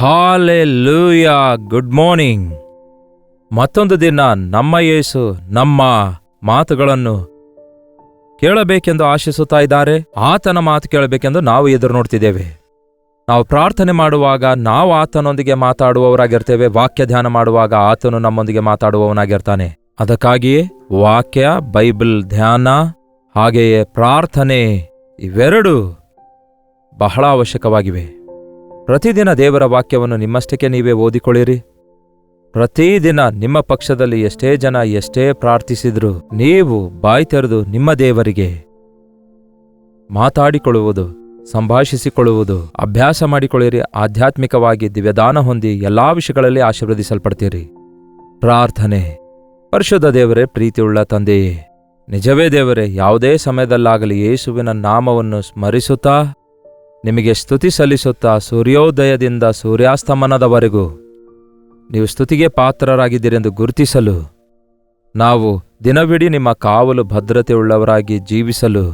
Hallelujah. Good morning. ಮತ್ತೊಂದು ದಿನ ನಮ್ಮ ಯೇಸು ನಮ್ಮ ಮಾತುಗಳನ್ನು ಕೇಳಬೇಕೆಂದು ಆಶಿಸುತ್ತಾ ಇದ್ದಾರೆ. ಆತನ ಮಾತು ಕೇಳಬೇಕೆಂದು ನಾವು ಎದುರು ನೋಡ್ತಿದ್ದೇವೆ. ನಾವು ಪ್ರಾರ್ಥನೆ ಮಾಡುವಾಗ ನಾವು ಆತನೊಂದಿಗೆ ಮಾತಾಡುವವರಾಗಿರ್ತೇವೆ. ವಾಕ್ಯ ಧ್ಯಾನ ಮಾಡುವಾಗ ಆತನು ನಮ್ಮೊಂದಿಗೆ ಮಾತಾಡುವವನಾಗಿರ್ತಾನೆ. ಅದಕ್ಕಾಗಿಯೇ ವಾಕ್ಯ, ಬೈಬಲ್ ಧ್ಯಾನ, ಹಾಗೆಯೇ ಪ್ರಾರ್ಥನೆ ಇವೆರಡೂ ಬಹಳ ಅವಶ್ಯಕವಾಗಿವೆ. ಪ್ರತಿದಿನ ದೇವರ ವಾಕ್ಯವನ್ನು ನಿಮ್ಮಷ್ಟಕ್ಕೆ ನೀವೇ ಓದಿಕೊಳ್ಳಿರಿ. ಪ್ರತಿದಿನ ನಿಮ್ಮ ಪಕ್ಷದಲ್ಲಿ ಎಷ್ಟೇ ಜನ ಎಷ್ಟೇ ಪ್ರಾರ್ಥಿಸಿದ್ರು ನೀವು ಬಾಯಿ ತೆರೆದು ನಿಮ್ಮ ದೇವರಿಗೆ ಮಾತಾಡಿಕೊಳ್ಳುವುದು, ಸಂಭಾಷಿಸಿಕೊಳ್ಳುವುದು ಅಭ್ಯಾಸ ಮಾಡಿಕೊಳ್ಳಿರಿ. ಆಧ್ಯಾತ್ಮಿಕವಾಗಿ ದಿವ್ಯದಾನ ಹೊಂದಿ ಎಲ್ಲಾ ವಿಷಯಗಳಲ್ಲಿ ಆಶೀರ್ವದಿಸಲ್ಪಡ್ತೀರಿ. ಪ್ರಾರ್ಥನೆ. ಪರಿಶುದ್ಧ ದೇವರೇ, ಪ್ರೀತಿಯುಳ್ಳ ತಂದೆಯೇ, ನಿಜವೇ ದೇವರೇ, ಯಾವುದೇ ಸಮಯದಲ್ಲಾಗಲಿ ಯೇಸುವಿನ ನಾಮವನ್ನು ಸ್ಮರಿಸುತ್ತಾ ನಿಮಗೆ ಸ್ತುತಿ ಸಲ್ಲಿಸುತ್ತಾ ಸೂರ್ಯೋದಯದಿಂದ ಸೂರ್ಯಾಸ್ತಮನದವರೆಗೂ ನೀವು ಸ್ತುತಿಗೆ ಪಾತ್ರರಾಗಿದ್ದೀರೆಂದು ಗುರುತಿಸಲು, ನಾವು ದಿನವಿಡೀ ನಿಮ್ಮ ಕಾವಲು ಭದ್ರತೆಯುಳ್ಳವರಾಗಿ ಜೀವಿಸಲು,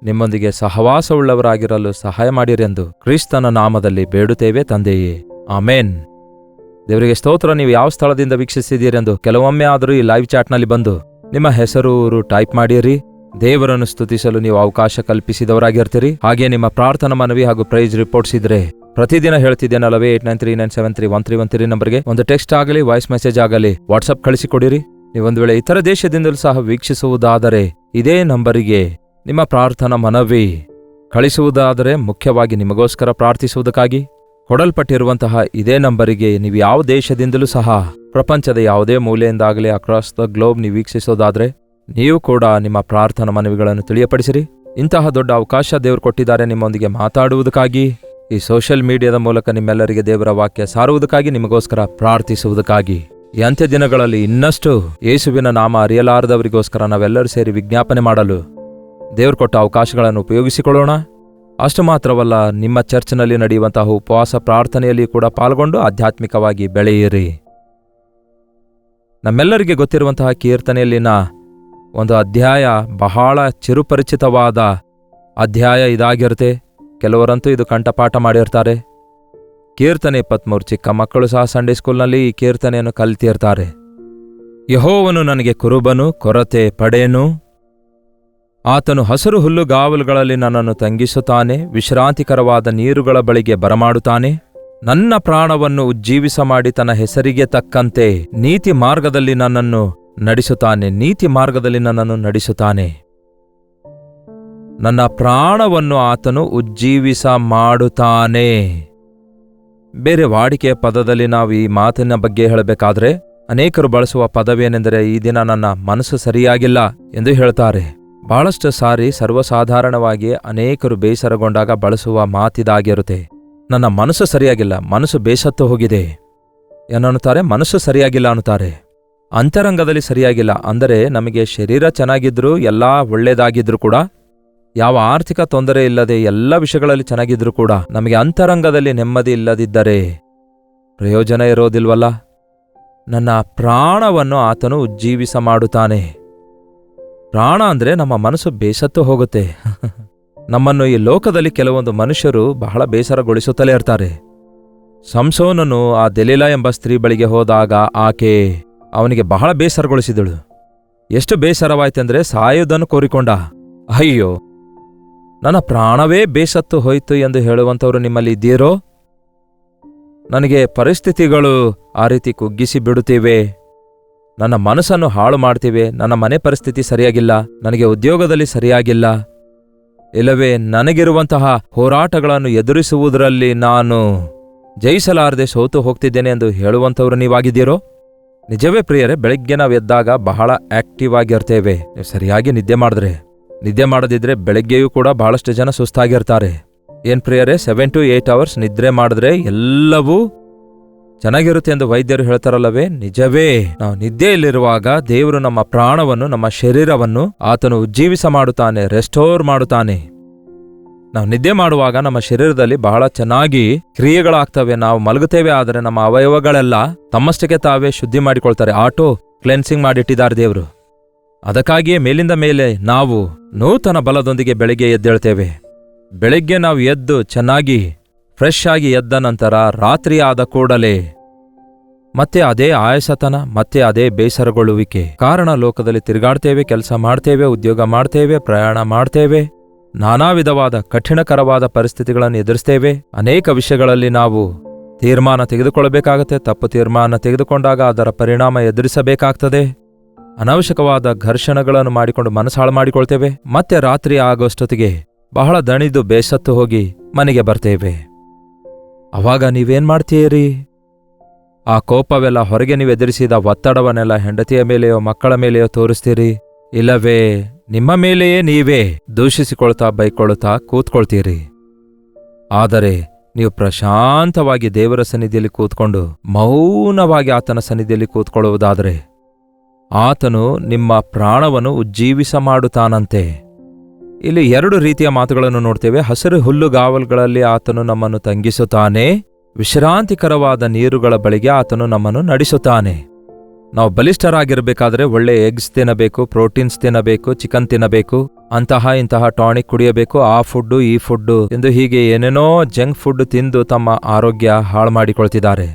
ನಿಮ್ಮೊಂದಿಗೆ ಸಹವಾಸವುಳ್ಳವರಾಗಿರಲು ಸಹಾಯ ಮಾಡಿರೆಂದು ಕ್ರಿಸ್ತನ ನಾಮದಲ್ಲಿ ಬೇಡುತ್ತೇವೆ ತಂದೆಯೇ, ಆಮೇನ್. ದೇವರಿಗೆ ಸ್ತೋತ್ರ. ನೀವು ಯಾವ ಸ್ಥಳದಿಂದ ವೀಕ್ಷಿಸಿದ್ದೀರೆಂದು ಕೆಲವೊಮ್ಮೆ ಆದರೂ ಈ ಲೈವ್ ಚಾಟ್ನಲ್ಲಿ ಬಂದು ನಿಮ್ಮ ಹೆಸರು ಊರು ಟೈಪ್ ಮಾಡಿರಿ. ದೇವರನ್ನು ಸ್ತುತಿಸಲು ನೀವು ಅವಕಾಶ ಕಲ್ಪಿಸಿದವರಾಗಿರ್ತೀರಿ. ಹಾಗೆ ನಿಮ್ಮ ಪ್ರಾರ್ಥನಾ ಮನವಿ ಹಾಗೂ ಪ್ರೈಸ್ ರಿಪೋರ್ಟ್ಸ್ ಇದ್ರೆ ಪ್ರತಿದಿನ ಹೇಳ್ತಿದ್ದೇನಲ್ಲವೇ 8939731313 ನಂಬರ್ಗೆ ಒಂದು ಟೆಕ್ಸ್ಟ್ ಆಗಲಿ, ವಾಯ್ಸ್ ಮೆಸೇಜ್ ಆಗಲಿ ವಾಟ್ಸಪ್ ಕಳಿಸಿಕೊಡಿರಿ. ನೀವೊಂದು ವೇಳೆ ಇತರ ದೇಶದಿಂದಲೂ ಸಹ ವೀಕ್ಷಿಸುವುದಾದರೆ ಇದೇ ನಂಬರಿಗೆ ನಿಮ್ಮ ಪ್ರಾರ್ಥನಾ ಮನವಿ ಕಳಿಸುವುದಾದರೆ, ಮುಖ್ಯವಾಗಿ ನಿಮಗೋಸ್ಕರ ಪ್ರಾರ್ಥಿಸುವುದಕ್ಕಾಗಿ ಕೊಡಲ್ಪಟ್ಟಿರುವಂತಹ ಇದೇ ನಂಬರಿಗೆ ನೀವು ಯಾವ ದೇಶದಿಂದಲೂ ಸಹ ಪ್ರಪಂಚದ ಯಾವುದೇ ಮೂಲೆಯಿಂದಾಗಲಿ ಅಕ್ರಾಸ್ ದ ಗ್ಲೋಬ್ ನೀವು ವೀಕ್ಷಿಸೋದಾದ್ರೆ ನೀವು ಕೂಡ ನಿಮ್ಮ ಪ್ರಾರ್ಥನಾ ಮನವಿಗಳನ್ನು ತಿಳಿಯಪಡಿಸಿರಿ. ಇಂತಹ ದೊಡ್ಡ ಅವಕಾಶ ದೇವರು ಕೊಟ್ಟಿದ್ದಾರೆ ನಿಮ್ಮೊಂದಿಗೆ ಮಾತಾಡುವುದಕ್ಕಾಗಿ. ಈ ಸೋಷಿಯಲ್ ಮೀಡಿಯಾದ ಮೂಲಕ ನಿಮ್ಮೆಲ್ಲರಿಗೆ ದೇವರ ವಾಕ್ಯ ಸಾರುವುದಕ್ಕಾಗಿ, ನಿಮಗೋಸ್ಕರ ಪ್ರಾರ್ಥಿಸುವುದಕ್ಕಾಗಿ. ಈ ಅಂತ್ಯ ದಿನಗಳಲ್ಲಿ ಇನ್ನಷ್ಟು ಯೇಸುವಿನ ನಾಮ ಅರಿಯಲಾರದವರಿಗೋಸ್ಕರ ನಾವೆಲ್ಲರೂ ಸೇರಿ ವಿಜ್ಞಾಪನೆ ಮಾಡಲು ದೇವರು ಕೊಟ್ಟ ಅವಕಾಶಗಳನ್ನು ಉಪಯೋಗಿಸಿಕೊಳ್ಳೋಣ. ಅಷ್ಟು ಮಾತ್ರವಲ್ಲ, ನಿಮ್ಮ ಚರ್ಚ್ನಲ್ಲಿ ನಡೆಯುವಂತಹ ಉಪವಾಸ ಪ್ರಾರ್ಥನೆಯಲ್ಲಿ ಕೂಡ ಪಾಲ್ಗೊಂಡು ಆಧ್ಯಾತ್ಮಿಕವಾಗಿ ಬೆಳೆಯಿರಿ. ನಮ್ಮೆಲ್ಲರಿಗೆ ಗೊತ್ತಿರುವಂತಹ ಕೀರ್ತನೆಯಲ್ಲಿನ ಒಂದು ಅಧ್ಯಾಯ, ಬಹಳ ಚಿರುಪರಿಚಿತವಾದ ಅಧ್ಯಾಯ ಇದಾಗಿರುತ್ತೆ. ಕೆಲವರಂತೂ ಇದು ಕಂಠಪಾಠ ಮಾಡಿರ್ತಾರೆ. ಕೀರ್ತನೆ 23. ಚಿಕ್ಕ ಮಕ್ಕಳು ಸಹ ಸಂಡೇ ಸ್ಕೂಲ್ನಲ್ಲಿ ಈ ಕೀರ್ತನೆಯನ್ನು ಕಲಿತಿರ್ತಾರೆ. ಯೆಹೋವನು ನನಗೆ ಕುರುಬನು, ಕೊರತೆ ಪಡೇನು. ಆತನು ಹಸಿರು ಹುಲ್ಲುಗಾವಲುಗಳಲ್ಲಿ ನನ್ನನ್ನು ತಂಗಿಸುತ್ತಾನೆ, ವಿಶ್ರಾಂತಿಕರವಾದ ನೀರುಗಳ ಬಳಿಗೆ ಬರಮಾಡುತ್ತಾನೆ. ನನ್ನ ಪ್ರಾಣವನ್ನು ಉಜ್ಜೀವಿಸ ಮಾಡಿ ತನ್ನ ಹೆಸರಿಗೆ ತಕ್ಕಂತೆ ನೀತಿ ಮಾರ್ಗದಲ್ಲಿ ನನ್ನನ್ನು ನಡೆಸುತ್ತಾನೆ. ನೀತಿ ಮಾರ್ಗದಲ್ಲಿ ನನ್ನನ್ನು ನಡೆಸುತ್ತಾನೆ. ನನ್ನ ಪ್ರಾಣವನ್ನು ಆತನು ಉಜ್ಜೀವಿಸ ಮಾಡುತ್ತಾನೆ. ಬೇರೆ ವಾಡಿಕೆಯ ಪದದಲ್ಲಿ ನಾವು ಈ ಮಾತಿನ ಬಗ್ಗೆ ಹೇಳಬೇಕಾದ್ರೆ ಅನೇಕರು ಬಳಸುವ ಪದವೇನೆಂದರೆ, ಈ ದಿನ ನನ್ನ ಮನಸ್ಸು ಸರಿಯಾಗಿಲ್ಲ ಎಂದು ಹೇಳ್ತಾರೆ. ಬಹಳಷ್ಟು ಸಾರಿ ಸರ್ವಸಾಧಾರಣವಾಗಿ ಅನೇಕರು ಬೇಸರಗೊಂಡಾಗ ಬಳಸುವ ಮಾತಿದಾಗಿರುತ್ತೆ. ನನ್ನ ಮನಸ್ಸು ಸರಿಯಾಗಿಲ್ಲ, ಮನಸ್ಸು ಬೇಸತ್ತು ಹೋಗಿದೆ ಏನನ್ನುತ್ತಾರೆ, ಮನಸ್ಸು ಸರಿಯಾಗಿಲ್ಲ ಅನ್ನುತ್ತಾರೆ. ಅಂತರಂಗದಲ್ಲಿ ಸರಿಯಾಗಿಲ್ಲ ಅಂದರೆ ನಮಗೆ ಶರೀರ ಚೆನ್ನಾಗಿದ್ರೂ ಎಲ್ಲ ಒಳ್ಳೆಯದಾಗಿದ್ರೂ ಕೂಡ, ಯಾವ ಆರ್ಥಿಕ ತೊಂದರೆ ಇಲ್ಲದೆ ಎಲ್ಲ ವಿಷಯಗಳಲ್ಲಿ ಚೆನ್ನಾಗಿದ್ರೂ ಕೂಡ ನಮಗೆ ಅಂತರಂಗದಲ್ಲಿ ನೆಮ್ಮದಿ ಇಲ್ಲದಿದ್ದರೆ ಪ್ರಯೋಜನ ಇರೋದಿಲ್ವಲ್ಲ. ನನ್ನ ಪ್ರಾಣವನ್ನು ಆತನು ಉಜ್ಜೀವಿಸ ಮಾಡುತ್ತಾನೆ. ಪ್ರಾಣ ಅಂದರೆ ನಮ್ಮ ಮನಸ್ಸು ಬೇಸತ್ತು ಹೋಗುತ್ತೆ. ನಮ್ಮನ್ನು ಈ ಲೋಕದಲ್ಲಿ ಕೆಲವೊಂದು ಮನುಷ್ಯರು ಬಹಳ ಬೇಸರಗೊಳಿಸುತ್ತಲೇ ಇರ್ತಾರೆ. ಸಂಸೋನನು ಆ ದೆಲೀಲಾ ಎಂಬ ಸ್ತ್ರೀ ಬಳಿಗೆ ಹೋದಾಗ ಆಕೆ ಅವನಿಗೆ ಬಹಳ ಬೇಸರಗೊಳಿಸಿದಳು. ಎಷ್ಟು ಬೇಸರವಾಯ್ತೆಂದರೆ ಸಾಯುವುದನ್ನು ಕೋರಿಕೊಂಡ. ಅಯ್ಯೋ, ನನ್ನ ಪ್ರಾಣವೇ ಬೇಸತ್ತು ಹೋಯಿತು ಎಂದು ಹೇಳುವಂಥವರು ನಿಮ್ಮಲ್ಲಿ ಇದ್ದೀರೋ? ನನಗೆ ಪರಿಸ್ಥಿತಿಗಳು ಆ ರೀತಿ ಕುಗ್ಗಿಸಿ ಬಿಡುತ್ತಿವೆ, ನನ್ನ ಮನಸ್ಸನ್ನು ಹಾಳು ಮಾಡ್ತಿವೆ, ನನ್ನ ಮನೆ ಪರಿಸ್ಥಿತಿ ಸರಿಯಾಗಿಲ್ಲ, ನನಗೆ ಉದ್ಯೋಗದಲ್ಲಿ ಸರಿಯಾಗಿಲ್ಲ, ಇಲ್ಲವೇ ನನಗಿರುವಂತಹ ಹೋರಾಟಗಳನ್ನು ಎದುರಿಸುವುದರಲ್ಲಿ ನಾನು ಜಯಿಸಲಾರದೆ ಸೋತು ಹೋಗ್ತಿದ್ದೇನೆ ಎಂದು ಹೇಳುವಂಥವ್ರು ನೀವಾಗಿದ್ದೀರೋ? ನಿಜವೇ ಪ್ರಿಯರೇ, ಬೆಳಗ್ಗೆ ನಾವು ಎದ್ದಾಗ ಬಹಳ ಆಕ್ಟಿವ್ ಆಗಿರ್ತೇವೆ. ನೀವು ಸರಿಯಾಗಿ ನಿದ್ದೆ ಮಾಡದಿದ್ರೆ ಬೆಳಗ್ಗೆಯೂ ಕೂಡ ಬಹಳಷ್ಟು ಜನ ಸುಸ್ತಾಗಿರ್ತಾರೆ. ಏನ್ ಪ್ರಿಯರೇ, 7 to 8 hours ನಿದ್ರೆ ಮಾಡಿದ್ರೆ ಎಲ್ಲವೂ ಚೆನ್ನಾಗಿರುತ್ತೆ ಎಂದು ವೈದ್ಯರು ಹೇಳ್ತಾರಲ್ಲವೇ? ನಿಜವೇ. ನಾವು ನಿದ್ದೆಯಲ್ಲಿರುವಾಗ ದೇವರು ನಮ್ಮ ಪ್ರಾಣವನ್ನು, ನಮ್ಮ ಶರೀರವನ್ನು ಆತನು ಉಜ್ಜೀವಿಸ ಮಾಡುತ್ತಾನೆ, ರೆಸ್ಟೋರ್ ಮಾಡುತ್ತಾನೆ. ನಾವು ನಿದ್ದೆ ಮಾಡುವಾಗ ನಮ್ಮ ಶರೀರದಲ್ಲಿ ಬಹಳ ಚೆನ್ನಾಗಿ ಕ್ರಿಯೆಗಳಾಗ್ತವೆ. ನಾವು ಮಲಗುತ್ತೇವೆ, ಆದರೆ ನಮ್ಮ ಅವಯವಗಳೆಲ್ಲ ತಮ್ಮಷ್ಟಕ್ಕೆ ತಾವೇ ಶುದ್ಧಿ ಮಾಡಿಕೊಳ್ತಾರೆ. ಆಟೋ ಕ್ಲೆನ್ಸಿಂಗ್ ಮಾಡಿಟ್ಟಿದ್ದಾರೆ ದೇವರು. ಅದಕ್ಕಾಗಿಯೇ ಮೇಲಿಂದ ಮೇಲೆ ನಾವು ನೂತನ ಬಲದೊಂದಿಗೆ ಬೆಳಿಗ್ಗೆ ಎದ್ದೇಳ್ತೇವೆ. ಬೆಳಿಗ್ಗೆ ನಾವು ಎದ್ದು ಚೆನ್ನಾಗಿ ಫ್ರೆಶ್ ಆಗಿ ಎದ್ದ ನಂತರ ರಾತ್ರಿ ಆದ ಕೂಡಲೇ ಮತ್ತೆ ಅದೇ ಆಯಾಸತನ, ಮತ್ತೆ ಅದೇ ಬೇಸರಗೊಳ್ಳುವಿಕೆ. ಕಾರಣ ಲೋಕದಲ್ಲಿ ತಿರುಗಾಡ್ತೇವೆ, ಕೆಲಸ ಮಾಡ್ತೇವೆ, ಉದ್ಯೋಗ ಮಾಡ್ತೇವೆ, ಪ್ರಯಾಣ ಮಾಡ್ತೇವೆ, ನಾನಾ ವಿಧವಾದ ಕಠಿಣಕರವಾದ ಪರಿಸ್ಥಿತಿಗಳನ್ನು ಎದುರಿಸ್ತೇವೆ. ಅನೇಕ ವಿಷಯಗಳಲ್ಲಿ ನಾವು ತೀರ್ಮಾನ ತೆಗೆದುಕೊಳ್ಳಬೇಕಾಗತ್ತೆ. ತಪ್ಪು ತೀರ್ಮಾನ ತೆಗೆದುಕೊಂಡಾಗ ಅದರ ಪರಿಣಾಮ ಎದುರಿಸಬೇಕಾಗ್ತದೆ. ಅನಾವಶ್ಯಕವಾದ ಘರ್ಷಣೆಗಳನ್ನು ಮಾಡಿಕೊಂಡು ಮನಸ್ಸು ಹಾಳು ಮಾಡಿಕೊಳ್ತೇವೆ. ಮತ್ತೆ ರಾತ್ರಿ ಆಗೋಷ್ಟೊತ್ತಿಗೆ ಬಹಳ ದಣಿದು ಬೇಸತ್ತು ಹೋಗಿ ಮನೆಗೆ ಬರ್ತೇವೆ. ಅವಾಗ ನೀವೇನ್ ಮಾಡ್ತೀರಿ? ಆ ಕೋಪವೆಲ್ಲ ಹೊರಗೆ ನೀವು ಎದುರಿಸಿದ ಒತ್ತಡವನ್ನೆಲ್ಲ ಹೆಂಡತಿಯ ಮೇಲೆಯೋ ಮಕ್ಕಳ ಮೇಲೆಯೋ ತೋರಿಸ್ತೀರಿ, ಇಲ್ಲವೇ ನಿಮ್ಮ ಮೇಲೆಯೇ ನೀವೇ ದೂಷಿಸಿಕೊಳ್ತಾ ಬೈಕೊಳ್ತಾ ಕೂತ್ಕೊಳ್ತೀರಿ. ಆದರೆ ನೀವು ಪ್ರಶಾಂತವಾಗಿ ದೇವರ ಸನ್ನಿಧಿಯಲ್ಲಿ ಕೂತ್ಕೊಂಡು ಮೌನವಾಗಿ ಆತನ ಸನ್ನಿಧಿಯಲ್ಲಿ ಕೂತ್ಕೊಳ್ಳುವುದಾದರೆ ಆತನು ನಿಮ್ಮ ಪ್ರಾಣವನ್ನು ಉಜ್ಜೀವಿಸ ಮಾಡುತ್ತಾನಂತೆ. ಇಲ್ಲಿ 2 ರೀತಿಯ ಮಾತುಗಳನ್ನು ನೋಡ್ತೇವೆ. ಹಸಿರು ಹುಲ್ಲುಗಾವಲುಗಳಲ್ಲಿ ಆತನು ನಮ್ಮನ್ನು ತಂಗಿಸುತ್ತಾನೆ, ವಿಶ್ರಾಂತಿಕರವಾದ ನೀರುಗಳ ಬಳಿಗೆ ಆತನು ನಮ್ಮನ್ನು ನಡೆಸುತ್ತಾನೆ. ನಾವು ಬಲಿಷ್ಠರಾಗಿರಬೇಕಾದ್ರೆ ಒಳ್ಳೆ ಎಗ್ಸ್ ತಿನ್ನಬೇಕು, ಪ್ರೋಟೀನ್ಸ್ ತಿನ್ನಬೇಕು, ಚಿಕನ್ ತಿನ್ನಬೇಕು, ಇಂತಹ ಟಾನಿಕ್ ಕುಡಿಯಬೇಕು, ಆ ಫುಡ್ಡು ಈ ಫುಡ್ಡು ಎಂದು ಹೀಗೆ ಏನೇನೋ ಜಂಕ್ ಫುಡ್ ತಿಂದು ತಮ್ಮ ಆರೋಗ್ಯ ಹಾಳು ಮಾಡಿಕೊಳ್ತಿದ್ದಾರೆ.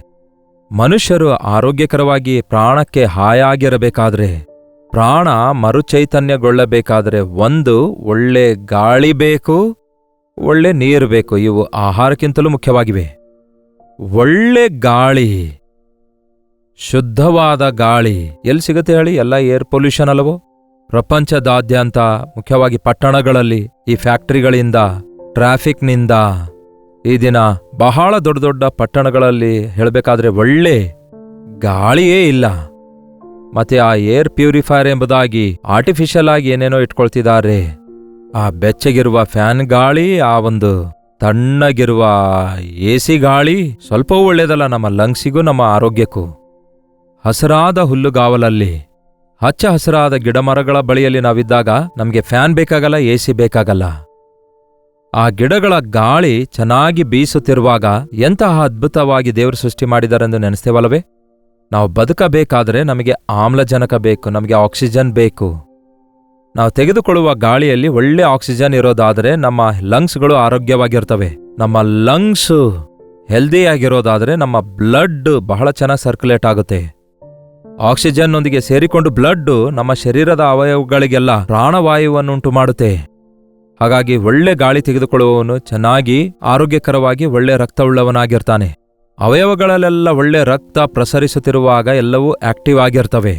ಮನುಷ್ಯರು ಆರೋಗ್ಯಕರವಾಗಿ ಪ್ರಾಣಕ್ಕೆ ಹಾಯಾಗಿರಬೇಕಾದ್ರೆ, ಪ್ರಾಣ ಮರುಚೈತನ್ಯಗೊಳ್ಳಬೇಕಾದ್ರೆ ಒಂದು ಒಳ್ಳೆ ಗಾಳಿ ಬೇಕು, ಒಳ್ಳೆ ನೀರು ಬೇಕು. ಇವು ಆಹಾರಕ್ಕಿಂತಲೂ ಮುಖ್ಯವಾಗಿವೆ. ಒಳ್ಳೆ ಗಾಳಿ, ಶುದ್ಧವಾದ ಗಾಳಿ ಎಲ್ಲಿ ಸಿಗುತ್ತೆ ಹೇಳಿ? ಎಲ್ಲ ಏರ್ ಪೊಲ್ಯೂಷನ್ ಅಲ್ಲವೋ? ಪ್ರಪಂಚದಾದ್ಯಂತ, ಮುಖ್ಯವಾಗಿ ಪಟ್ಟಣಗಳಲ್ಲಿ, ಈ ಫ್ಯಾಕ್ಟರಿಗಳಿಂದ, ಟ್ರಾಫಿಕ್ನಿಂದ, ಈ ದಿನ ಬಹಳ ದೊಡ್ಡ ದೊಡ್ಡ ಪಟ್ಟಣಗಳಲ್ಲಿ ಹೇಳಬೇಕಾದ್ರೆ ಒಳ್ಳೆ ಗಾಳಿಯೇ ಇಲ್ಲ. ಮತ್ತೆ ಆ ಏರ್ ಪ್ಯೂರಿಫೈಯರ್ ಎಂಬುದಾಗಿ ಆರ್ಟಿಫಿಷಿಯಲ್ ಆಗಿ ಏನೇನೋ ಇಟ್ಕೊಳ್ತಿದ್ದಾರೆ. ಆ ಬೆಚ್ಚಗಿರುವ ಫ್ಯಾನ್ ಗಾಳಿ, ಆ ಒಂದು ತಣ್ಣಗಿರುವ ಎಸಿ ಗಾಳಿ ಸ್ವಲ್ಪವೂ ಒಳ್ಳೆಯದಲ್ಲ ನಮ್ಮ ಲಂಗ್ಸಿಗೂ ನಮ್ಮ ಆರೋಗ್ಯಕ್ಕೂ. ಹಸಿರಾದ ಹುಲ್ಲುಗಾವಲಲ್ಲಿ, ಹಚ್ಚ ಹಸಿರಾದ ಗಿಡಮರಗಳ ಬಳಿಯಲ್ಲಿ ನಾವಿದ್ದಾಗ ನಮಗೆ ಫ್ಯಾನ್ ಬೇಕಾಗಲ್ಲ, ಎಸಿ ಬೇಕಾಗಲ್ಲ. ಆ ಗಿಡಗಳ ಗಾಳಿ ಚೆನ್ನಾಗಿ ಬೀಸುತ್ತಿರುವಾಗ ಎಂತಹ ಅದ್ಭುತವಾಗಿ ದೇವರು ಸೃಷ್ಟಿ ಮಾಡಿದಾರೆಂದು ನೆನೆಸ್ತೇವಲ್ಲವೇ? ನಾವು ಬದುಕಬೇಕಾದರೆ ನಮಗೆ ಆಮ್ಲಜನಕ ಬೇಕು, ನಮಗೆ ಆಕ್ಸಿಜನ್ ಬೇಕು. ನಾವು ತೆಗೆದುಕೊಳ್ಳುವ ಗಾಳಿಯಲ್ಲಿ ಒಳ್ಳೆ ಆಕ್ಸಿಜನ್ ಇರೋದಾದರೆ ನಮ್ಮ ಲಂಗ್ಸ್ಗಳು ಆರೋಗ್ಯವಾಗಿರ್ತವೆ. ನಮ್ಮ ಲಂಗ್ಸ್ ಹೆಲ್ದಿಯಾಗಿರೋದಾದರೆ ನಮ್ಮ ಬ್ಲಡ್ ಬಹಳ ಚೆನ್ನಾಗಿ ಸರ್ಕ್ಯುಲೇಟ್ ಆಗುತ್ತೆ. ಆಕ್ಸಿಜನ್ನೊಂದಿಗೆ ಸೇರಿಕೊಂಡು ಬ್ಲಡ್ ನಮ್ಮ ಶರೀರದ ಅವಯವಗಳಿಗೆಲ್ಲ ಪ್ರಾಣವಾಯುವನ್ನುಂಟು ಮಾಡುತ್ತೆ. ಹಾಗಾಗಿ ಒಳ್ಳೆ ಗಾಳಿ ತೆಗೆದುಕೊಳ್ಳುವವನು ಚೆನ್ನಾಗಿ ಆರೋಗ್ಯಕರವಾಗಿ ಒಳ್ಳೆ ರಕ್ತವುಳ್ಳವನಾಗಿರ್ತಾನೆ. ಅವಯವಗಳಲ್ಲೆಲ್ಲ ಒಳ್ಳೆ ರಕ್ತ ಪ್ರಸರಿಸುತ್ತಿರುವಾಗ ಎಲ್ಲವೂ ಆಕ್ಟಿವ್ ಆಗಿರ್ತವೆ.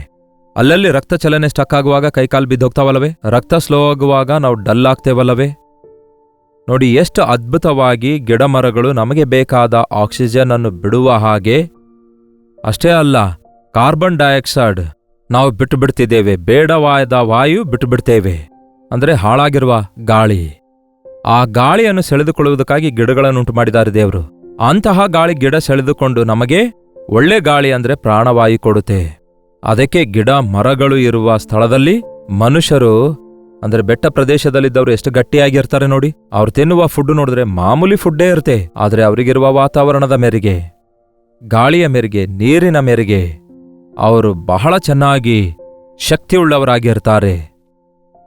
ಅಲ್ಲಲ್ಲಿ ರಕ್ತ ಚಲನೆ ಸ್ಟಕ್ ಆಗುವಾಗ ಕೈಕಾಲು ಬಿದ್ದೋಗ್ತಾವಲ್ಲವೇ? ರಕ್ತ ಸ್ಲೋ ಆಗುವಾಗ ನಾವು ಡಲ್ ಆಗ್ತೇವಲ್ಲವೇ? ನೋಡಿ ಎಷ್ಟು ಅದ್ಭುತವಾಗಿ ಗಿಡಮರಗಳು ನಮಗೆ ಬೇಕಾದ ಆಕ್ಸಿಜನ್ ಅನ್ನು ಬಿಡುವ ಹಾಗೆ. ಅಷ್ಟೇ ಅಲ್ಲ, ಕಾರ್ಬನ್ ಡೈಆಕ್ಸೈಡ್ ನಾವು ಬಿಟ್ಟು ಬಿಡ್ತಿದ್ದೇವೆ, ಬೇಡವಾದ ವಾಯು ಬಿಟ್ಟು ಬಿಡ್ತೇವೆ. ಅಂದ್ರೆ ಹಾಳಾಗಿರುವ ಗಾಳಿ. ಆ ಗಾಳಿಯನ್ನು ಸೆಳೆದುಕೊಳ್ಳುವುದಕ್ಕಾಗಿ ಗಿಡಗಳನ್ನುಂಟು ಮಾಡಿದ್ದಾರೆ ದೇವರು. ಅಂತಹ ಗಾಳಿ ಗಿಡ ಸೆಳೆದುಕೊಂಡು ನಮಗೆ ಒಳ್ಳೆ ಗಾಳಿ ಅಂದ್ರೆ ಪ್ರಾಣವಾಯು ಕೊಡುತ್ತೆ. ಅದಕ್ಕೆ ಗಿಡ ಮರಗಳು ಇರುವ ಸ್ಥಳದಲ್ಲಿ ಮನುಷ್ಯರು ಅಂದ್ರೆ ಬೆಟ್ಟ ಪ್ರದೇಶದಲ್ಲಿದ್ದವರು ಎಷ್ಟು ಗಟ್ಟಿಯಾಗಿರ್ತಾರೆ ನೋಡಿ. ಅವ್ರು ತಿನ್ನುವ ಫುಡ್ ನೋಡಿದ್ರೆ ಮಾಮೂಲಿ ಫುಡ್ಡೇ ಇರುತ್ತೆ. ಆದ್ರೆ ಅವರಿಗಿರುವ ವಾತಾವರಣದ ಮೇರೆಗೆ, ಗಾಳಿಯ ಮೇರೆಗೆ, ನೀರಿನ ಮೇರೆಗೆ ಅವರು ಬಹಳ ಚೆನ್ನಾಗಿ ಶಕ್ತಿಯುಳ್ಳವರಾಗಿರ್ತಾರೆ.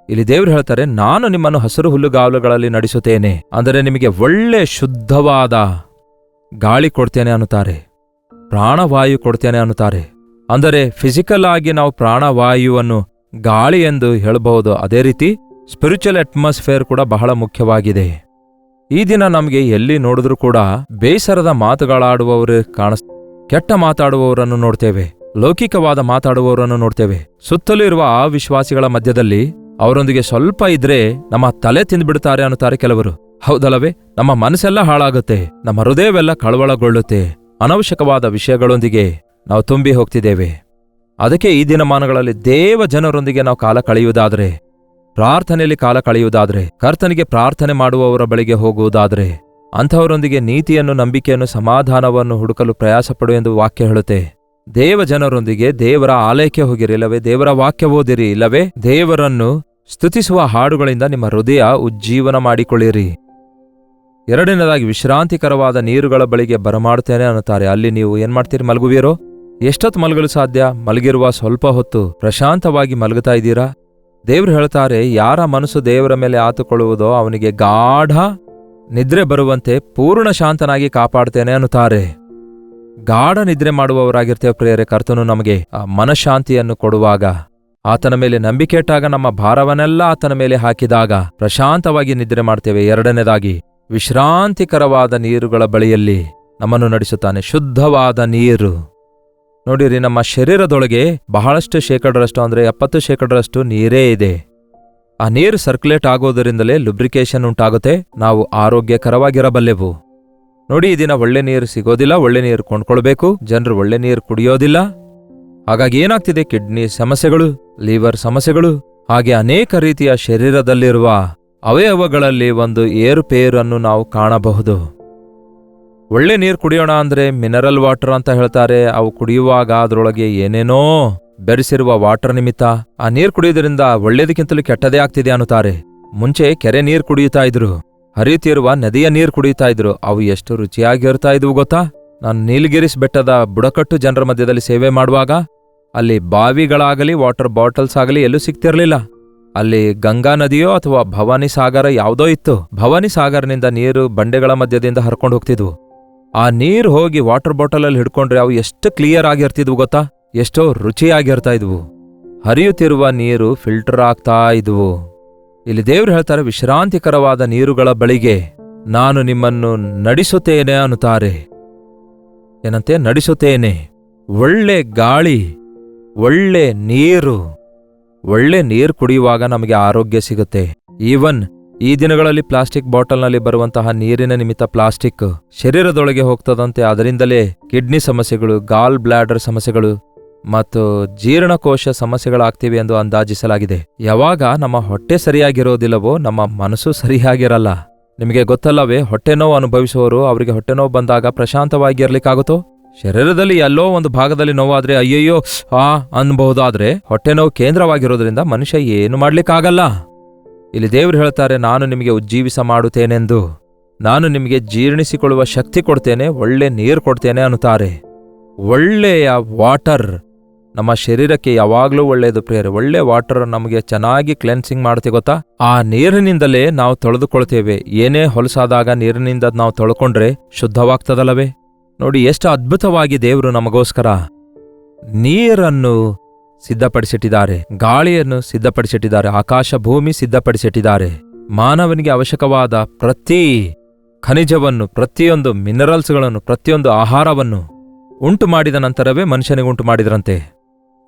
ಇಲ್ಲಿ ದೇವರು ಹೇಳ್ತಾರೆ, ನಾನು ನಿಮ್ಮನ್ನು ಹಸಿರು ಹುಲ್ಲುಗಾವಲುಗಳಲ್ಲಿ ನಡೆಸುತ್ತೇನೆ, ಅಂದರೆ ನಿಮಗೆ ಒಳ್ಳೆ ಶುದ್ಧವಾದ ಗಾಳಿ ಕೊಡ್ತೇನೆ ಅನ್ನುತ್ತಾರೆ, ಪ್ರಾಣವಾಯು ಕೊಡ್ತೇನೆ ಅನ್ನುತ್ತಾರೆ. ಅಂದರೆ ಫಿಸಿಕಲ್ ಆಗಿ ನಾವು ಪ್ರಾಣವಾಯುವನ್ನು ಗಾಳಿ ಎಂದು ಹೇಳಬಹುದು. ಅದೇ ರೀತಿ ಸ್ಪಿರಿಚುವಲ್ ಅಟ್ಮಾಸ್ಫಿಯರ್ ಕೂಡ ಬಹಳ ಮುಖ್ಯವಾಗಿದೆ. ಈ ದಿನ ನಮಗೆ ಎಲ್ಲಿ ನೋಡಿದ್ರೂ ಕೂಡ ಬೇಸರದ ಮಾತುಗಳಾಡುವವರು ಕೆಟ್ಟ ಮಾತಾಡುವವರನ್ನು ನೋಡ್ತೇವೆ, ಲೌಕಿಕವಾದ ಮಾತಾಡುವವರನ್ನು ನೋಡ್ತೇವೆ. ಸುತ್ತಲೂ ಇರುವ ಆ ವಿಶ್ವಾಸಿಗಳ ಮಧ್ಯದಲ್ಲಿ ಅವರೊಂದಿಗೆ ಸ್ವಲ್ಪ ಇದ್ರೆ ನಮ್ಮ ತಲೆ ತಿಂದ್ಬಿಡ್ತಾರೆ ಅನ್ನುತ್ತಾರೆ ಕೆಲವರು. ಹೌದಲ್ಲವೇ? ನಮ್ಮ ಮನಸ್ಸೆಲ್ಲ ಹಾಳಾಗುತ್ತೆ, ನಮ್ಮ ಹೃದಯವೆಲ್ಲ ಕಳವಳಗೊಳ್ಳುತ್ತೆ. ಅನವಶ್ಯಕವಾದ ವಿಷಯಗಳೊಂದಿಗೆ ನಾವು ತುಂಬಿ ಹೋಗ್ತಿದ್ದೇವೆ. ಅದಕ್ಕೆ ಈ ದಿನಮಾನಗಳಲ್ಲಿ ದೇವ ಜನರೊಂದಿಗೆ ನಾವು ಕಾಲ ಕಳೆಯುವುದಾದ್ರೆ, ಪ್ರಾರ್ಥನೆಯಲ್ಲಿ ಕಾಲ ಕಳೆಯುವುದಾದ್ರೆ, ಕರ್ತನಿಗೆ ಪ್ರಾರ್ಥನೆ ಮಾಡುವವರ ಬಳಿಗೆ ಹೋಗುವುದಾದ್ರೆ, ಅಂಥವರೊಂದಿಗೆ ನೀತಿಯನ್ನು, ನಂಬಿಕೆಯನ್ನು, ಸಮಾಧಾನವನ್ನು ಹುಡುಕಲು ಪ್ರಯಾಸ ಪಡು ಎಂದು ವಾಕ್ಯ ಹೇಳುತ್ತೆ. ದೇವ ಜನರೊಂದಿಗೆ ದೇವರ ಆಲಯಕ್ಕೆ ಹೋಗಿರಿ, ಇಲ್ಲವೇ ದೇವರ ವಾಕ್ಯ ಓದಿರಿ, ಇಲ್ಲವೇ ದೇವರನ್ನು ಸ್ತುತಿಸುವ ಹಾಡುಗಳಿಂದ ನಿಮ್ಮ ಹೃದಯ ಉಜ್ಜೀವನ ಮಾಡಿಕೊಳ್ಳಿರಿ. ಎರಡನೇದಾಗಿ ವಿಶ್ರಾಂತಿಕರವಾದ ನೀರುಗಳ ಬಳಿಗೆ ಬರಮಾಡುತ್ತೇನೆ ಅನ್ನುತ್ತಾರೆ. ಅಲ್ಲಿ ನೀವು ಏನ್ ಮಾಡ್ತೀರಿ? ಮಲಗುವಿರೋ? ಎಷ್ಟೊತ್ತು ಮಲಗಲು ಸಾಧ್ಯ? ಮಲಗಿರುವ ಸ್ವಲ್ಪ ಹೊತ್ತು ಪ್ರಶಾಂತವಾಗಿ ಮಲಗುತ್ತಾ ಇದ್ದೀರಾ? ದೇವರು ಹೇಳ್ತಾರೆ, ಯಾರ ಮನಸ್ಸು ದೇವರ ಮೇಲೆ ಆತುಕೊಳ್ಳುವುದೋ ಅವನಿಗೆ ಗಾಢ ನಿದ್ರೆ ಬರುವಂತೆ ಪೂರ್ಣ ಶಾಂತನಾಗಿ ಕಾಪಾಡ್ತೇನೆ ಅನ್ನುತ್ತಾರೆ. ಗಾಢ ನಿದ್ರೆ ಮಾಡುವವರಾಗಿರ್ತೇವೆ ಪ್ರಿಯರೇ. ಕರ್ತನು ನಮಗೆ ಆ ಮನಃಶಾಂತಿಯನ್ನು ಕೊಡುವಾಗ, ಆತನ ಮೇಲೆ ನಂಬಿಕೆ ಇಟ್ಟಾಗ, ನಮ್ಮ ಭಾರವನ್ನೆಲ್ಲ ಆತನ ಮೇಲೆ ಹಾಕಿದಾಗ ಪ್ರಶಾಂತವಾಗಿ ನಿದ್ರೆ ಮಾಡ್ತೇವೆ. ಎರಡನೇದಾಗಿ, ವಿಶ್ರಾಂತಿಕರವಾದ ನೀರುಗಳ ಬಳಿಯಲ್ಲಿ ನಮ್ಮನ್ನು ನಡೆಸುತ್ತಾನೆ. ಶುದ್ಧವಾದ ನೀರು. ನೋಡಿರಿ, ನಮ್ಮ ಶರೀರದೊಳಗೆ ಬಹಳಷ್ಟು ಶೇಕಡರಷ್ಟು, ಅಂದರೆ 70% ನೀರೇ ಇದೆ. ಆ ನೀರು ಸರ್ಕ್ಯುಲೇಟ್ ಆಗೋದರಿಂದಲೇ ಲುಬ್ರಿಕೇಶನ್ ಉಂಟಾಗುತ್ತೆ. ನಾವು ಆರೋಗ್ಯಕರವಾಗಿರಬಲ್ಲೆವು. ನೋಡಿ, ಈ ದಿನ ಒಳ್ಳೆ ನೀರು ಸಿಗೋದಿಲ್ಲ, ಒಳ್ಳೆ ನೀರು ಕೊಂಡ್ಕೊಳ್ಬೇಕು. ಜನರು ಒಳ್ಳೆ ನೀರು ಕುಡಿಯೋದಿಲ್ಲ. ಹಾಗಾಗಿ ಏನಾಗ್ತಿದೆ? ಕಿಡ್ನಿ ಸಮಸ್ಯೆಗಳು, ಲಿವರ್ ಸಮಸ್ಯೆಗಳು, ಹಾಗೆ ಅನೇಕ ರೀತಿಯ ಶರೀರದಲ್ಲಿರುವ ಅವಯವಗಳಲ್ಲಿ ಒಂದು ಏರುಪೇರನ್ನು ನಾವು ಕಾಣಬಹುದು. ಒಳ್ಳೆ ನೀರು ಕುಡಿಯೋಣ ಅಂದ್ರೆ ಮಿನರಲ್ ವಾಟರ್ ಅಂತ ಹೇಳ್ತಾರೆ. ಅವು ಕುಡಿಯುವಾಗ ಅದರೊಳಗೆ ಏನೇನೋ ಬೆರೆಸಿರುವ ವಾಟರ್ ನಿಮಿತ್ತ ಆ ನೀರು ಕುಡಿಯೋದ್ರಿಂದ ಒಳ್ಳೇದಕ್ಕಿಂತಲೂ ಕೆಟ್ಟದೇ ಆಗ್ತಿದೆ ಅನ್ನುತ್ತಾರೆ. ಮುಂಚೆ ಕೆರೆ ನೀರು ಕುಡಿಯುತ್ತಾ ಇದ್ರು, ಹರಿಯುತ್ತಿರುವ ನದಿಯ ನೀರು ಕುಡಿಯುತ್ತಾ ಇದ್ರು. ಅವು ಎಷ್ಟು ರುಚಿಯಾಗಿರ್ತಾ ಇದ್ವು ಗೊತ್ತಾ? ನಾನು ನೀಲಗಿರಿಸ್ ಬೆಟ್ಟದ ಬುಡಕಟ್ಟು ಜನರ ಮಧ್ಯದಲ್ಲಿ ಸೇವೆ ಮಾಡುವಾಗ ಅಲ್ಲಿ ಬಾವಿಗಳಾಗಲಿ ವಾಟರ್ ಬಾಟಲ್ಸ್ ಆಗಲಿ ಎಲ್ಲೂ ಸಿಗ್ತಿರ್ಲಿಲ್ಲ. ಅಲ್ಲಿ ಗಂಗಾ ನದಿಯೋ ಅಥವಾ ಭವಾನಿ ಸಾಗರ ಯಾವುದೋ ಇತ್ತು. ಭವಾನಿ ಸಾಗರನಿಂದ ನೀರು ಬಂಡೆಗಳ ಮಧ್ಯದಿಂದ ಹರ್ಕೊಂಡು ಹೋಗ್ತಿದ್ವು. ಆ ನೀರು ಹೋಗಿ ವಾಟರ್ ಬಾಟಲಲ್ಲಿ ಹಿಡ್ಕೊಂಡ್ರೆ ಅವು ಎಷ್ಟು ಕ್ಲಿಯರ್ ಆಗಿರ್ತಿದ್ವು ಗೊತ್ತಾ? ಎಷ್ಟೋ ರುಚಿಯಾಗಿರ್ತಾ ಇದ್ವು. ಹರಿಯುತ್ತಿರುವ ನೀರು ಫಿಲ್ಟರ್ ಆಗ್ತಾ ಇದ್ವು. ಇಲ್ಲಿ ದೇವ್ರು ಹೇಳ್ತಾರೆ, ವಿಶ್ರಾಂತಿಕರವಾದ ನೀರುಗಳ ಬಳಿಗೆ ನಾನು ನಿಮ್ಮನ್ನು ನಡೆಸುತ್ತೇನೆ ಅನ್ನುತ್ತಾರೆ. ಏನಂತೆ? ನಡೆಸುತ್ತೇನೆ. ಒಳ್ಳೆ ಗಾಳಿ, ಒಳ್ಳೆ ನೀರು. ಒಳ್ಳೆ ನೀರು ಕುಡಿಯುವಾಗ ನಮಗೆ ಆರೋಗ್ಯ ಸಿಗುತ್ತೆ. ಈವನ್ ಈ ದಿನಗಳಲ್ಲಿ ಪ್ಲಾಸ್ಟಿಕ್ ಬಾಟಲ್ನಲ್ಲಿ ಬರುವಂತಹ ನೀರಿನ ನಿಮಿತ್ತ ಪ್ಲಾಸ್ಟಿಕ್ ಶರೀರದೊಳಗೆ ಹೋಗ್ತದಂತೆ. ಅದರಿಂದಲೇ ಕಿಡ್ನಿ ಸಮಸ್ಯೆಗಳು, ಗಾಲ್ ಬ್ಲಾಡರ್ ಸಮಸ್ಯೆಗಳು ಮತ್ತು ಜೀರ್ಣಕೋಶ ಸಮಸ್ಯೆಗಳಾಗ್ತಿವೆ ಎಂದು ಅಂದಾಜಿಸಲಾಗಿದೆ. ಯಾವಾಗ ನಮ್ಮ ಹೊಟ್ಟೆ ಸರಿಯಾಗಿರೋದಿಲ್ಲವೋ ನಮ್ಮ ಮನಸ್ಸು ಸರಿಯಾಗಿರಲ್ಲ. ನಿಮಗೆ ಗೊತ್ತಲ್ಲವೇ, ಹೊಟ್ಟೆ ನೋವು ಅನುಭವಿಸುವವರು ಅವರಿಗೆ ಹೊಟ್ಟೆ ನೋವು ಬಂದಾಗ ಪ್ರಶಾಂತವಾಗಿರ್ಲಿಕ್ಕಾಗುತ್ತೋ? ಶರೀರದಲ್ಲಿ ಎಲ್ಲೋ ಒಂದು ಭಾಗದಲ್ಲಿ ನೋವಾದ್ರೆ ಅಯ್ಯಯ್ಯೋ ಅನ್ಬಹುದಾದ್ರೆ ಹೊಟ್ಟೆ ನೋವು ಕೇಂದ್ರವಾಗಿರೋದ್ರಿಂದ ಮನುಷ್ಯ ಏನು ಮಾಡ್ಲಿಕ್ಕಾಗಲ್ಲ. ಇಲ್ಲಿ ದೇವ್ರು ಹೇಳ್ತಾರೆ, ನಾನು ನಿಮಗೆ ಉಜ್ಜೀವಿಸ ಮಾಡುತ್ತೇನೆಂದು. ನಾನು ನಿಮಗೆ ಜೀರ್ಣಿಸಿಕೊಳ್ಳುವ ಶಕ್ತಿ ಕೊಡ್ತೇನೆ, ಒಳ್ಳೆ ನೀರು ಕೊಡ್ತೇನೆ ಅನ್ನುತ್ತಾರೆ. ಒಳ್ಳೆಯ ವಾಟರ್ ನಮ್ಮ ಶರೀರಕ್ಕೆ ಯಾವಾಗಲೂ ಒಳ್ಳೆಯದು ಪ್ರಿಯರೇ. ಒಳ್ಳೆ ವಾಟರ್ ನಮಗೆ ಚೆನ್ನಾಗಿ ಕ್ಲೆನ್ಸಿಂಗ್ ಮಾಡುತ್ತೆ ಗೊತ್ತಾ? ಆ ನೀರಿನಿಂದಲೇ ನಾವು ತೊಳೆದುಕೊಳ್ತೇವೆ. ಏನೇ ಹೊಲಸಾದಾಗ ನೀರಿನಿಂದ ನಾವು ತೊಳ್ಕೊಂಡ್ರೆ ಶುದ್ಧವಾಗ್ತದಲ್ಲವೇ? ನೋಡಿ, ಎಷ್ಟು ಅದ್ಭುತವಾಗಿ ದೇವರು ನಮಗೋಸ್ಕರ ನೀರನ್ನು ಸಿದ್ಧಪಡಿಸಿಟ್ಟಿದ್ದಾರೆ, ಗಾಳಿಯನ್ನು ಸಿದ್ಧಪಡಿಸಿಟ್ಟಿದ್ದಾರೆ, ಆಕಾಶ ಭೂಮಿ ಸಿದ್ಧಪಡಿಸಿಟ್ಟಿದ್ದಾರೆ. ಮಾನವನಿಗೆ ಅವಶ್ಯಕವಾದ ಪ್ರತಿ ಖನಿಜವನ್ನು, ಪ್ರತಿಯೊಂದು ಮಿನರಲ್ಸ್ಗಳನ್ನು, ಪ್ರತಿಯೊಂದು ಆಹಾರವನ್ನು ಉಂಟು ಮಾಡಿದ ನಂತರವೇ ಮನುಷ್ಯನಿಗೆ ಉಂಟು ಮಾಡಿದ್ರಂತೆ.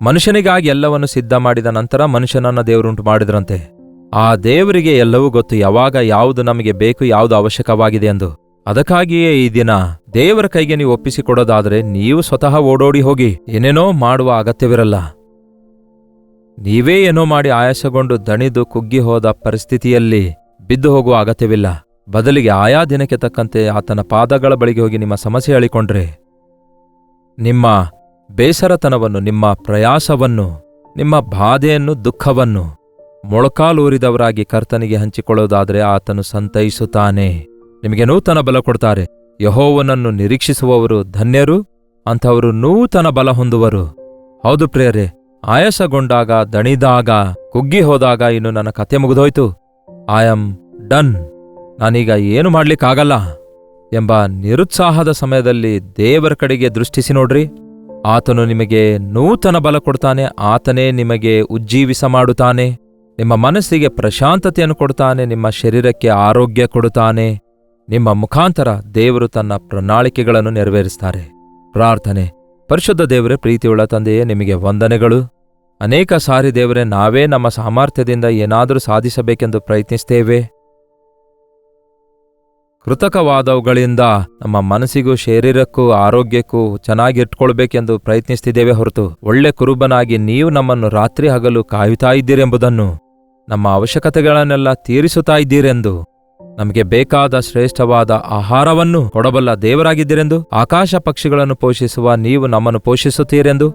ಮನುಷ್ಯನಿಗಾಗಿ ಎಲ್ಲವನ್ನು ಸಿದ್ಧ ಮಾಡಿದ ನಂತರ ಮನುಷ್ಯನನ್ನ ದೇವರುಂಟು ಮಾಡಿದ್ರಂತೆ. ಆ ದೇವರಿಗೆ ಎಲ್ಲವೂ ಗೊತ್ತು, ಯಾವಾಗ ಯಾವುದು ನಮಗೆ ಬೇಕು, ಯಾವುದು ಅವಶ್ಯಕವಾಗಿದೆ ಎಂದು. ಅದಕ್ಕಾಗಿಯೇ ಈ ದಿನ ದೇವರ ಕೈಗೆ ನೀವು ಒಪ್ಪಿಸಿಕೊಡೋದಾದರೆ ನೀವು ಸ್ವತಃ ಓಡೋಡಿ ಹೋಗಿ ಏನೇನೋ ಮಾಡುವ ಅಗತ್ಯವಿರಲ್ಲ. ನೀವೇ ಏನೋ ಮಾಡಿ ಆಯಾಸಗೊಂಡು ದಣಿದು ಕುಗ್ಗಿ ಹೋದ ಪರಿಸ್ಥಿತಿಯಲ್ಲಿ ಬಿದ್ದು ಹೋಗುವ ಅಗತ್ಯವಿಲ್ಲ. ಬದಲಿಗೆ ಆಯಾ ದಿನಕ್ಕೆ ತಕ್ಕಂತೆ ಆತನ ಪಾದಗಳ ಬಳಿಗೆ ಹೋಗಿ ನಿಮ್ಮ ಸಮಸ್ಯೆ ಹೇಳಿಕೊಂಡ್ರೆ, ನಿಮ್ಮ ಬೇಸರತನವನ್ನು, ನಿಮ್ಮ ಪ್ರಯಾಸವನ್ನು, ನಿಮ್ಮ ಬಾಧೆಯನ್ನು, ದುಃಖವನ್ನು ಮೊಳಕಾಲೂರಿದವರಾಗಿ ಕರ್ತನಿಗೆ ಹಂಚಿಕೊಳ್ಳೋದಾದರೆ ಆತನು ಸಂತೈಸುತ್ತಾನೆ. ನಿಮಗೆ ನೂತನ ಬಲ ಕೊಡ್ತಾರೆ. ಯೆಹೋವನನ್ನು ನಿರೀಕ್ಷಿಸುವವರು ಧನ್ಯರು, ಅಂಥವರು ನೂತನ ಬಲ ಹೊಂದುವರು. ಹೌದು ಪ್ರಿಯರೇ, ಆಯಾಸಗೊಂಡಾಗ, ದಣಿದಾಗ, ಕುಗ್ಗಿ ಹೋದಾಗ ಇನ್ನು ನನ್ನ ಕತೆ ಮುಗಿದೋಯ್ತು, ಐ ಆಮ್ ಡನ್, ನಾನೀಗ ಏನು ಮಾಡ್ಲಿಕ್ಕಾಗಲ್ಲ ಎಂಬ ನಿರುತ್ಸಾಹದ ಸಮಯದಲ್ಲಿ ದೇವರ ಕಡೆಗೆ ದೃಷ್ಟಿಸಿ ನೋಡ್ರಿ. ಆತನು ನಿಮಗೆ ನೂತನ ಬಲ ಕೊಡ್ತಾನೆ. ಆತನೇ ನಿಮಗೆ ಉಜ್ಜೀವಿಸ ಮಾಡುತ್ತಾನೆ. ನಿಮ್ಮ ಮನಸ್ಸಿಗೆ ಪ್ರಶಾಂತತೆಯನ್ನು ಕೊಡ್ತಾನೆ. ನಿಮ್ಮ ಶರೀರಕ್ಕೆ ಆರೋಗ್ಯ ಕೊಡುತ್ತಾನೆ. ನಿಮ್ಮ ಮುಖಾಂತರ ದೇವರು ತನ್ನ ಪ್ರಣಾಳಿಕೆಗಳನ್ನು ನೆರವೇರಿಸ್ತಾರೆ. ಪ್ರಾರ್ಥನೆ. ಪರಿಶುದ್ಧ ದೇವರೇ, ಪ್ರೀತಿಯುಳ್ಳ ತಂದೆಯೇ, ನಿಮಗೆ ವಂದನೆಗಳು. ಅನೇಕ ಸಾರಿ ದೇವರೇ, ನಾವೇ ನಮ್ಮ ಸಾಮರ್ಥ್ಯದಿಂದ ಏನಾದರೂ ಸಾಧಿಸಬೇಕೆಂದು ಪ್ರಯತ್ನಿಸ್ತೇವೆ. ಕೃತಕವಾದವುಗಳಿಂದ ನಮ್ಮ ಮನಸ್ಸಿಗೂ ಶರೀರಕ್ಕೂ ಆರೋಗ್ಯಕ್ಕೂ ಚೆನ್ನಾಗಿಟ್ಕೊಳ್ಬೇಕೆಂದು ಪ್ರಯತ್ನಿಸ್ತಿದ್ದೇವೆ ಹೊರತು, ಒಳ್ಳೆ ಕುರುಬನಾಗಿ ನೀವು ನಮ್ಮನ್ನು ರಾತ್ರಿ ಹಗಲು ಕಾಯುತ್ತಾ ಇದ್ದೀರೆಂಬುದನ್ನು, ನಮ್ಮ ಅವಶ್ಯಕತೆಗಳನ್ನೆಲ್ಲ ತೀರಿಸುತ್ತಾ ಇದ್ದೀರೆಂದು, ನಮಗೆ ಬೇಕಾದ ಶ್ರೇಷ್ಠವಾದ ಆಹಾರವನ್ನು ಕೊಡಬಲ್ಲ ದೇವರಾಗಿದ್ದೀರೆಂದು, ಆಕಾಶ ಪಕ್ಷಿಗಳನ್ನು ಪೋಷಿಸುವ ನೀವು ನಮ್ಮನ್ನು ಪೋಷಿಸುತ್ತೀರೆಂದು,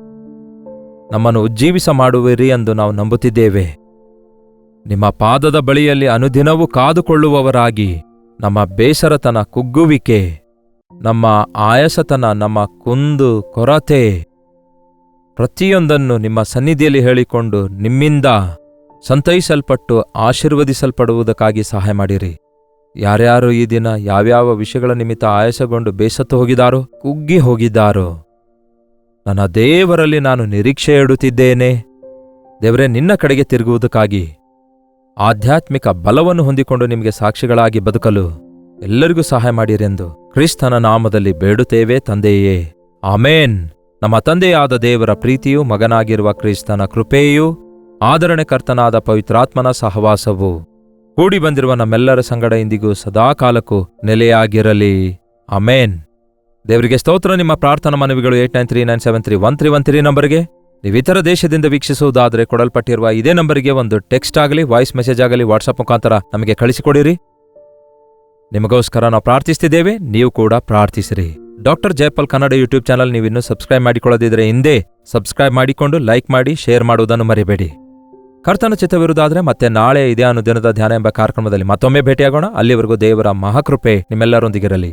ನಮ್ಮನ್ನು ಉಜ್ಜೀವಿಸ ಮಾಡುವಿರಿ ಎಂದು ನಾವು ನಂಬುತ್ತಿದ್ದೇವೆ. ನಿಮ್ಮ ಪಾದದ ಬಳಿಯಲ್ಲಿ ಅನುದಿನವೂ ಕಾದುಕೊಳ್ಳುವವರಾಗಿ ನಮ್ಮ ಬೇಸರತನ, ಕುಗ್ಗುವಿಕೆ, ನಮ್ಮ ಆಯಾಸತನ, ನಮ್ಮ ಕುಂದು ಕೊರತೆ ಪ್ರತಿಯೊಂದನ್ನು ನಿಮ್ಮ ಸನ್ನಿಧಿಯಲ್ಲಿ ಹೇಳಿಕೊಂಡು ನಿಮ್ಮಿಂದ ಸಂತೈಸಲ್ಪಟ್ಟು ಆಶೀರ್ವದಿಸಲ್ಪಡುವುದಕ್ಕಾಗಿ ಸಹಾಯ ಮಾಡಿರಿ. ಯಾರ್ಯಾರು ಈ ದಿನ ಯಾವ್ಯಾವ ವಿಷಯಗಳ ನಿಮಿತ್ತ ಆಯಾಸಗೊಂಡು ಬೇಸತ್ತು ಹೋಗಿದಾರೋ, ಕುಗ್ಗಿ ಹೋಗಿದ್ದಾರೋ, ನನ್ನ ದೇವರಲ್ಲಿ ನಾನು ನಿರೀಕ್ಷೆ ಇಡುತ್ತಿದ್ದೇನೆ. ದೇವರೇ, ನಿನ್ನ ಕಡೆಗೆ ತಿರುಗುವುದಕ್ಕಾಗಿ ಆಧ್ಯಾತ್ಮಿಕ ಬಲವನ್ನು ಹೊಂದಿಕೊಂಡು ನಿಮಗೆ ಸಾಕ್ಷಿಗಳಾಗಿ ಬದುಕಲು ಎಲ್ಲರಿಗೂ ಸಹಾಯ ಮಾಡಿರೆಂದು ಕ್ರಿಸ್ತನ ನಾಮದಲ್ಲಿ ಬೇಡುತ್ತೇವೆ ತಂದೆಯೇ, ಆಮೇನ್. ನಮ್ಮ ತಂದೆಯಾದ ದೇವರ ಪ್ರೀತಿಯೂ ಮಗನಾಗಿರುವ ಕ್ರಿಸ್ತನ ಕೃಪೆಯೂ ಆದರಣೆಕರ್ತನಾದ ಪವಿತ್ರಾತ್ಮನ ಸಹವಾಸವು ಕೂಡಿ ಬಂದಿರುವ ನಮ್ಮೆಲ್ಲರ ಸಂಗಡ ಇಂದಿಗೂ ಸದಾಕಾಲಕ್ಕೂ ನೆಲೆಯಾಗಿರಲಿ. ಆಮೇನ್. ದೇವರಿಗೆ ಸ್ತೋತ್ರ. ನಿಮ್ಮ ಪ್ರಾರ್ಥನಾ ಮನವಿಗಳು 8939731313 ನಂಬರ್ಗೆ, ನೀವು ಇತರ ದೇಶದಿಂದ ವೀಕ್ಷಿಸುವುದಾದರೆ ಕೊಡಲ್ಪಟ್ಟಿರುವ ಇದೇ ನಂಬರಿಗೆ ಒಂದು ಟೆಕ್ಸ್ಟ್ ಆಗಲಿ, ವಾಯ್ಸ್ ಮೆಸೇಜ್ ಆಗಲಿ ವಾಟ್ಸಪ್ ಮುಖಾಂತರ ನಮಗೆ ಕಳಿಸಿಕೊಡಿರಿ. ನಿಮಗೋಸ್ಕರ ನಾವು ಪ್ರಾರ್ಥಿಸ್ತಿದ್ದೇವೆ, ನೀವು ಕೂಡ ಪ್ರಾರ್ಥಿಸಿರಿ. Doctor Jayapal Kannada YouTube channel ನೀವಿನ್ನೂ ಸಬ್ಸ್ಕ್ರೈಬ್ ಮಾಡಿಕೊಳ್ಳದಿದ್ರೆ ಹಿಂದೆ ಸಬ್ಸ್ಕ್ರೈಬ್ ಮಾಡಿಕೊಂಡು ಲೈಕ್ ಮಾಡಿ, ಶೇರ್ ಮಾಡುವುದನ್ನು ಮರಿಬೇಡಿ. ಕರ್ತನ ಚಿತ್ತವಿರುವುದಾದರೆ ಮತ್ತೆ ನಾಳೆ ಇದೇ ಅನುದಿನದ ಧ್ಯಾನ ಎಂಬ ಕಾರ್ಯಕ್ರಮದಲ್ಲಿ ಮತ್ತೊಮ್ಮೆ ಭೇಟಿಯಾಗೋಣ. ಅಲ್ಲಿವರೆಗೂ ದೇವರ ಮಹಾಕೃಪೆ ನಿಮ್ಮೆಲ್ಲರೊಂದಿಗಿರಲಿ.